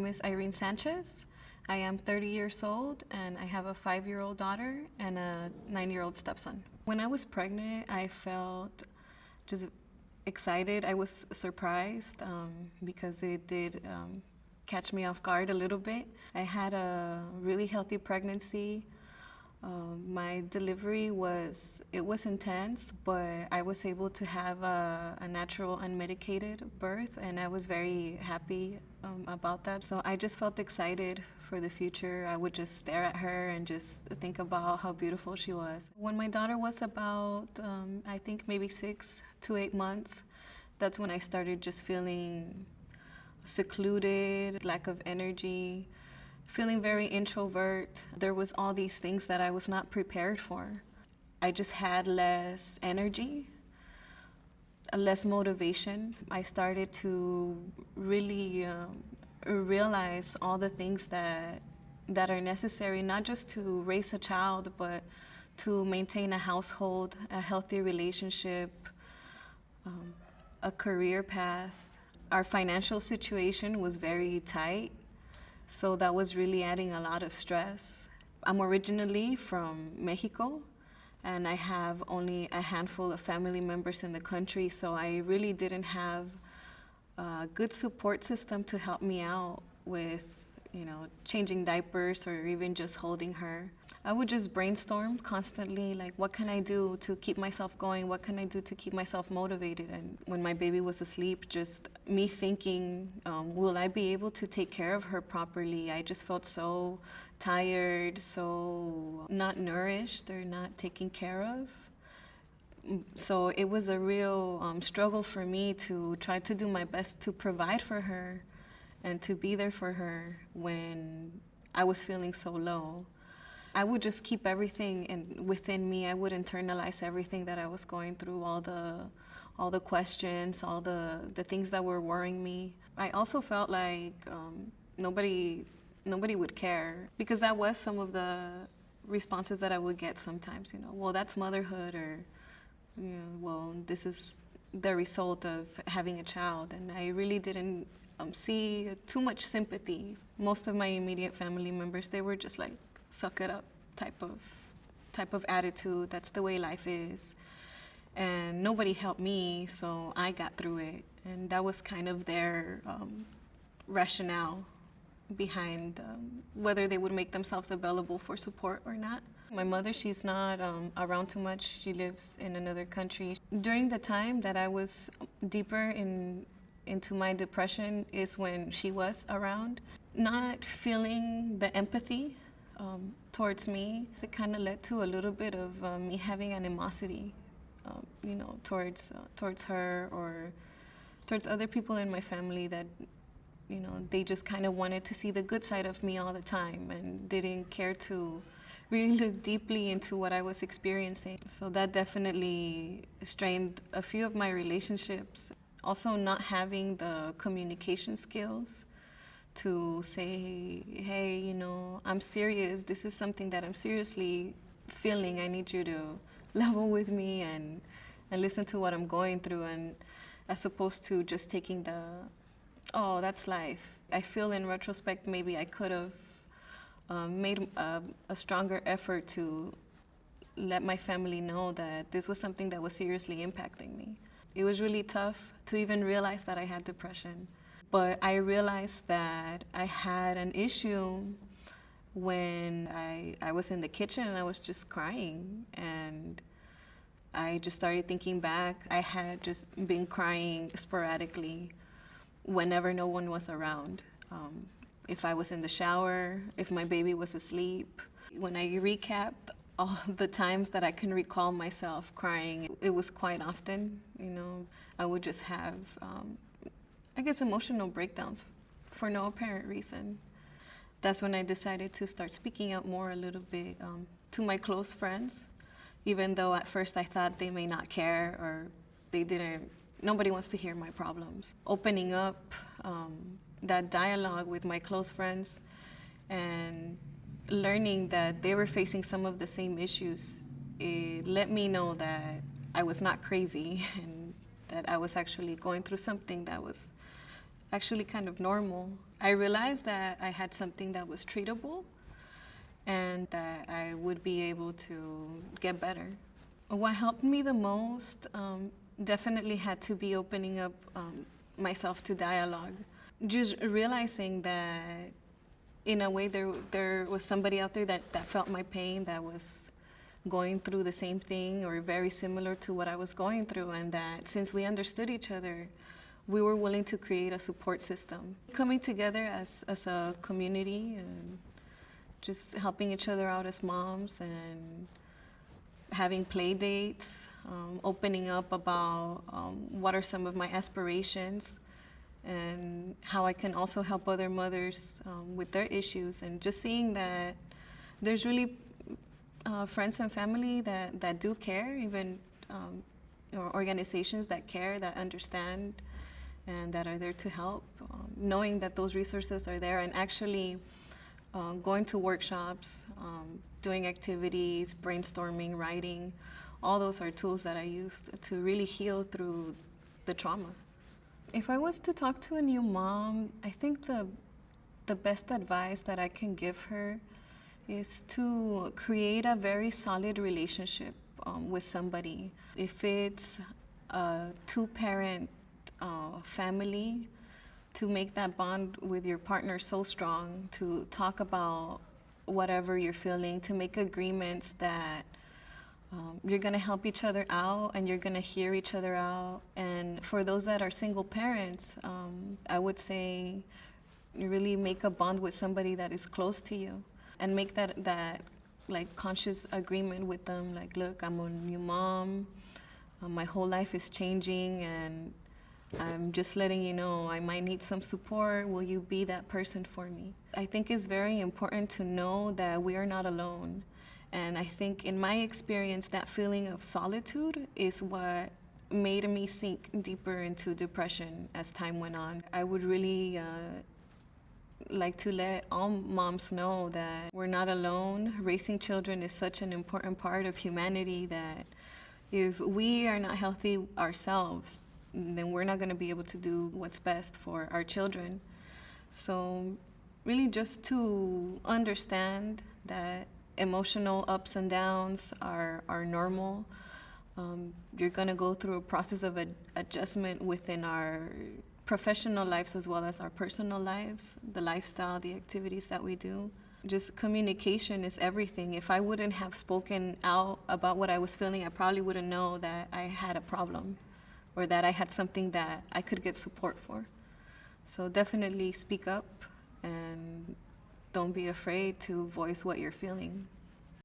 name is Irene Sanchez. I am 30 years old and I have a 5-year-old daughter and a 9-year-old stepson. When I was pregnant, I felt just excited. I was surprised because it did catch me off guard a little bit. I had a really healthy pregnancy. My delivery was intense, but I was able to have a natural unmedicated birth, and I was very happy about that. So I just felt excited for the future. I would just stare at her and just think about how beautiful she was. When my daughter was about, I think maybe 6 to 8 months, that's when I started just feeling secluded, lack of energy, feeling very introvert. There was all these things that I was not prepared for. I just had less energy, less motivation. I started to really realize all the things that are necessary, not just to raise a child, but to maintain a household, a healthy relationship, a career path. Our financial situation was very tight, so that was really adding a lot of stress. I'm originally from Mexico, and I have only a handful of family members in the country, so I really didn't have a good support system to help me out with, changing diapers or even just holding her. I would just brainstorm constantly, like, what can I do to keep myself going? What can I do to keep myself motivated? And when my baby was asleep, just me thinking, will I be able to take care of her properly? I just felt so tired, so not nourished or not taken care of. So it was a real struggle for me to try to do my best to provide for her and to be there for her when I was feeling so low. I would just keep everything within me. I would internalize everything that I was going through, all the questions, all the things that were worrying me. I also felt like nobody would care, because that was some of the responses that I would get sometimes. Well, that's motherhood, or well, this is the result of having a child. And I really didn't see too much sympathy. Most of my immediate family members, they were just like, suck it up type of attitude. That's the way life is. And nobody helped me, so I got through it. And that was kind of their rationale behind whether they would make themselves available for support or not. My mother, she's not around too much. She lives in another country. During the time that I was deeper into my depression is when she was around. Not feeling the empathy towards me, it kind of led to a little bit of me having animosity, towards her or towards other people in my family that, they just kind of wanted to see the good side of me all the time and didn't care to really look deeply into what I was experiencing. So that definitely strained a few of my relationships. Also, not having the communication skills to say, hey, I'm serious. This is something that I'm seriously feeling. I need you to level with me and listen to what I'm going through, and as opposed to just taking oh, that's life. I feel in retrospect maybe I could have made a stronger effort to let my family know that this was something that was seriously impacting me. It was really tough to even realize that I had depression. But I realized that I had an issue when I was in the kitchen and I was just crying. And I just started thinking back. I had just been crying sporadically whenever no one was around. If I was in the shower, if my baby was asleep. When I recapped all the times that I can recall myself crying, it was quite often. I would just have emotional breakdowns for no apparent reason. That's when I decided to start speaking out more a little bit to my close friends, even though at first I thought they may not care or nobody wants to hear my problems. Opening up that dialogue with my close friends and learning that they were facing some of the same issues, it let me know that I was not crazy and that I was actually going through something that was actually kind of normal. I realized that I had something that was treatable and that I would be able to get better. What helped me the most definitely had to be opening up myself to dialogue. Just realizing that in a way there was somebody out there that felt my pain, that was going through the same thing or very similar to what I was going through, and that since we understood each other, we were willing to create a support system. Coming together as a community and just helping each other out as moms and having play dates, opening up about what are some of my aspirations and how I can also help other mothers with their issues, and just seeing that there's really friends and family that do care, even or organizations that care, that understand, and that are there to help. Knowing that those resources are there, and actually going to workshops, doing activities, brainstorming, writing, all those are tools that I used to really heal through the trauma. If I was to talk to a new mom, I think the best advice that I can give her is to create a very solid relationship with somebody. If it's a two-parent family, to make that bond with your partner so strong, to talk about whatever you're feeling, to make agreements that you're going to help each other out and you're going to hear each other out. And for those that are single parents, I would say you really make a bond with somebody that is close to you, and make that like conscious agreement with them, like, look, I'm a new mom, my whole life is changing, and I'm just letting you know I might need some support. Will you be that person for me? I think it's very important to know that we are not alone. And I think in my experience, that feeling of solitude is what made me sink deeper into depression as time went on. I would really like to let all moms know that we're not alone. Raising children is such an important part of humanity that if we are not healthy ourselves, then we're not going to be able to do what's best for our children. So really just to understand that emotional ups and downs are normal. You're going to go through a process of adjustment within our professional lives as well as our personal lives, the lifestyle, the activities that we do. Just communication is everything. If I wouldn't have spoken out about what I was feeling, I probably wouldn't know that I had a problem or that I had something that I could get support for. So definitely speak up and don't be afraid to voice what you're feeling.